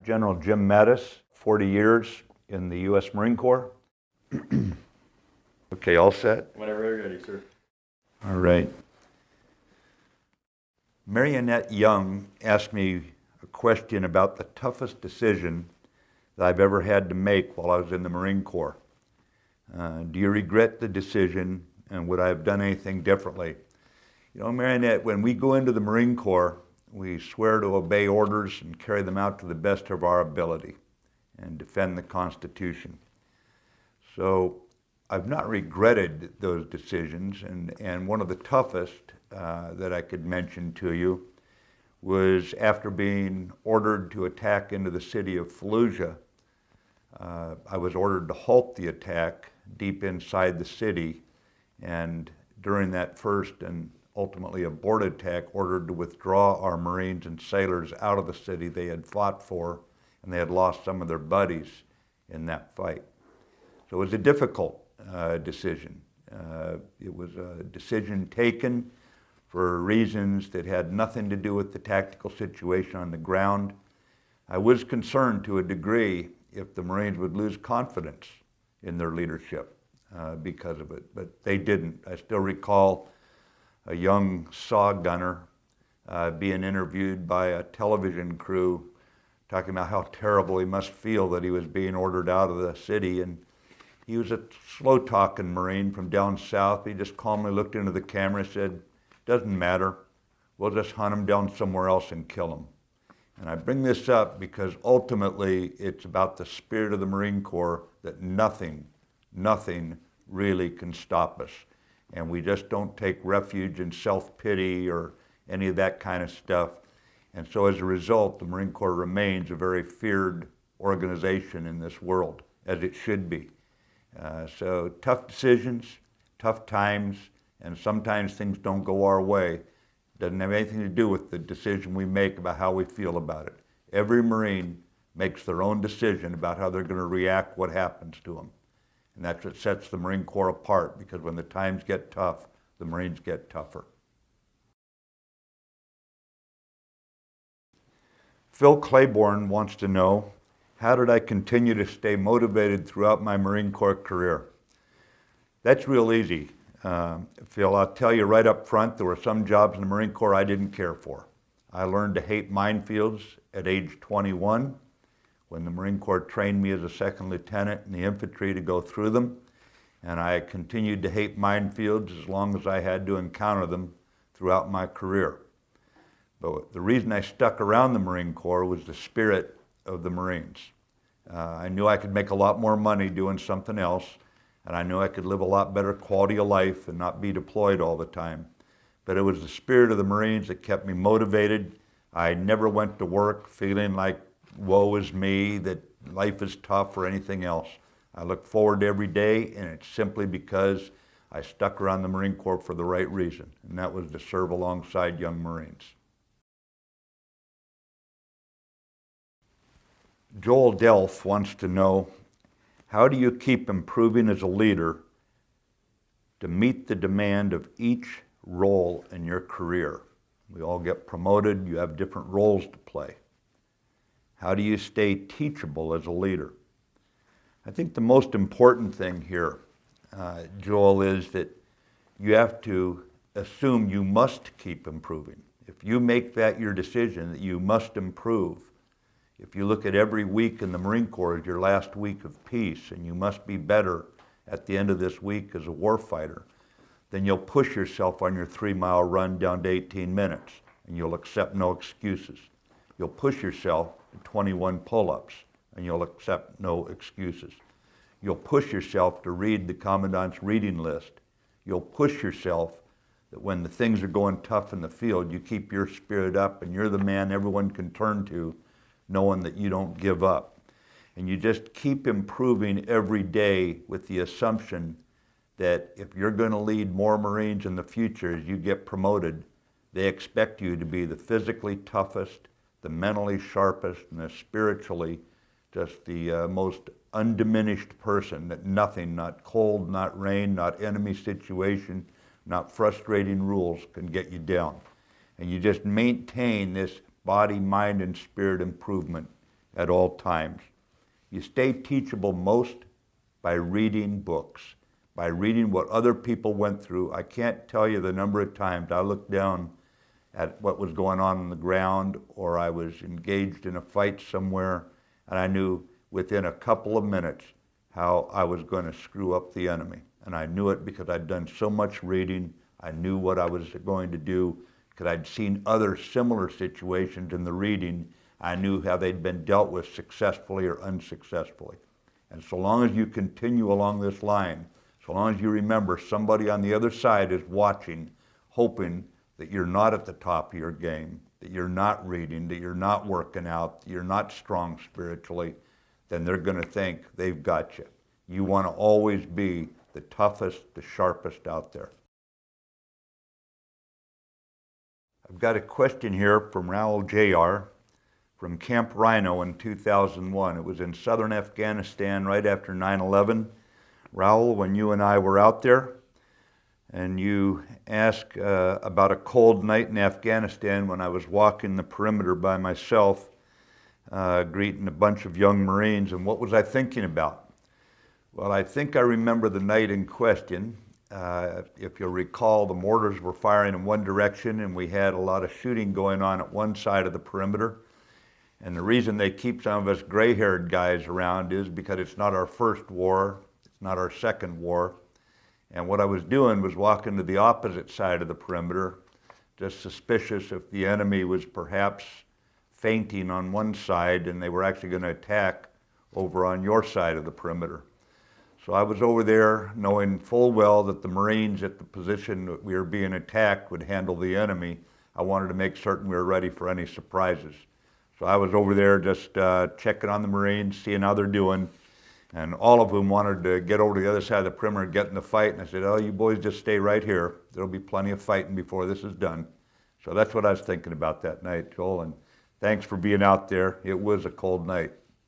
General Jim Mattis, 40 years in the U.S. Marine Corps. Okay, all set? Whenever you're ready, sir. All right. Marionette Young asked me a question about the toughest decision that I've ever had to make while I was in the Marine Corps. Do you regret the decision, and would I have done anything differently? You know, Marionette, when we go into the Marine Corps, we swear to obey orders and carry them out to the best of our ability and defend the Constitution. So I've not regretted those decisions, and one of the toughest that I could mention to you was after being ordered to attack into the city of Fallujah. I was ordered to halt the attack deep inside the city, and during that first and ultimately aborted attack, ordered to withdraw our Marines and sailors out of the city they had fought for, and they had lost some of their buddies in that fight. So it was a difficult decision. It was a decision taken for reasons that had nothing to do with the tactical situation on the ground. I was concerned to a degree if the Marines would lose confidence in their leadership because of it, but they didn't. I still recall a young saw gunner being interviewed by a television crew talking about how terrible he must feel that he was being ordered out of the city. And he was a slow-talking Marine from down south. He just calmly looked into the camera and said, "Doesn't matter. We'll just hunt him down somewhere else and kill him." And I bring this up because ultimately it's about the spirit of the Marine Corps that nothing really can stop us. And we just don't take refuge in self-pity or any of that kind of stuff. And so as a result, the Marine Corps remains a very feared organization in this world, as it should be. So tough decisions, tough times, and sometimes things don't go our way. Doesn't have anything to do with the decision we make about how we feel about it. Every Marine makes their own decision about how they're going to react, what happens to them. And that's what sets the Marine Corps apart, because when the times get tough, the Marines get tougher. Phil Claiborne wants to know, how did I continue to stay motivated throughout my Marine Corps career? That's real easy. Phil, I'll tell you right up front, there were some jobs in the Marine Corps I didn't care for. I learned to hate minefields at age 21 when the Marine Corps trained me as a second lieutenant in the infantry to go through them. And I continued to hate minefields as long as I had to encounter them throughout my career. But the reason I stuck around the Marine Corps was the spirit of the Marines. I knew I could make a lot more money doing something else, and I knew I could live a lot better quality of life and not be deployed all the time. But it was the spirit of the Marines that kept me motivated. I never went to work feeling like, woe is me, that life is tough or anything else. I look forward to every day, and it's simply because I stuck around the Marine Corps for the right reason, and that was to serve alongside young Marines. Joel Delf wants to know, how do you keep improving as a leader to meet the demand of each role in your career? We all get promoted, you have different roles to play. How do you stay teachable as a leader? I think the most important thing here, Joel, is that you have to assume you must keep improving. If you make that your decision, that you must improve, if you look at every week in the Marine Corps as your last week of peace, and you must be better at the end of this week as a warfighter, then you'll push yourself on your 3-mile run down to 18 minutes, and you'll accept no excuses. You'll push yourself to 21 pull-ups, and you'll accept no excuses. You'll push yourself to read the Commandant's reading list. You'll push yourself that when the things are going tough in the field, you keep your spirit up, and you're the man everyone can turn to, knowing that you don't give up. And you just keep improving every day with the assumption that if you're going to lead more Marines in the future as you get promoted, they expect you to be the physically toughest, the mentally sharpest, and the spiritually just the most undiminished person, that nothing, not cold, not rain, not enemy situation, not frustrating rules can get you down. And you just maintain this body, mind, and spirit improvement at all times. You stay teachable most by reading books, by reading what other people went through. I can't tell you the number of times I looked down at what was going on the ground, or I was engaged in a fight somewhere, and I knew within a couple of minutes how I was going to screw up the enemy. And I knew it because I'd done so much reading. I knew what I was going to do because I'd seen other similar situations in the reading. I knew how they'd been dealt with successfully or unsuccessfully. And so long as you continue along this line, so long as you remember somebody on the other side is watching, hoping that you're not at the top of your game, that you're not reading, that you're not working out, that you're not strong spiritually, then they're going to think they've got you. You want to always be the toughest, the sharpest out there. I've got a question here from Raoul Jr. from Camp Rhino in 2001. It was in southern Afghanistan right after 9/11. Raoul, when you and I were out there, and you asked about a cold night in Afghanistan when I was walking the perimeter by myself, greeting a bunch of young Marines, and what was I thinking about? Well, I think I remember the night in question. If you'll recall, the mortars were firing in one direction, and we had a lot of shooting going on at one side of the perimeter. And the reason they keep some of us gray-haired guys around is because it's not our first war, it's not our second war. And what I was doing was walking to the opposite side of the perimeter, just suspicious if the enemy was perhaps fainting on one side and they were actually going to attack over on your side of the perimeter. So I was over there knowing full well that the Marines at the position that we were being attacked would handle the enemy. I wanted to make certain we were ready for any surprises. So I was over there just checking on the Marines, seeing how they're doing. And all of them wanted to get over to the other side of the perimeter and get in the fight. And I said, oh, you boys just stay right here. There'll be plenty of fighting before this is done. So that's what I was thinking about that night, Joel. And thanks for being out there. It was a cold night.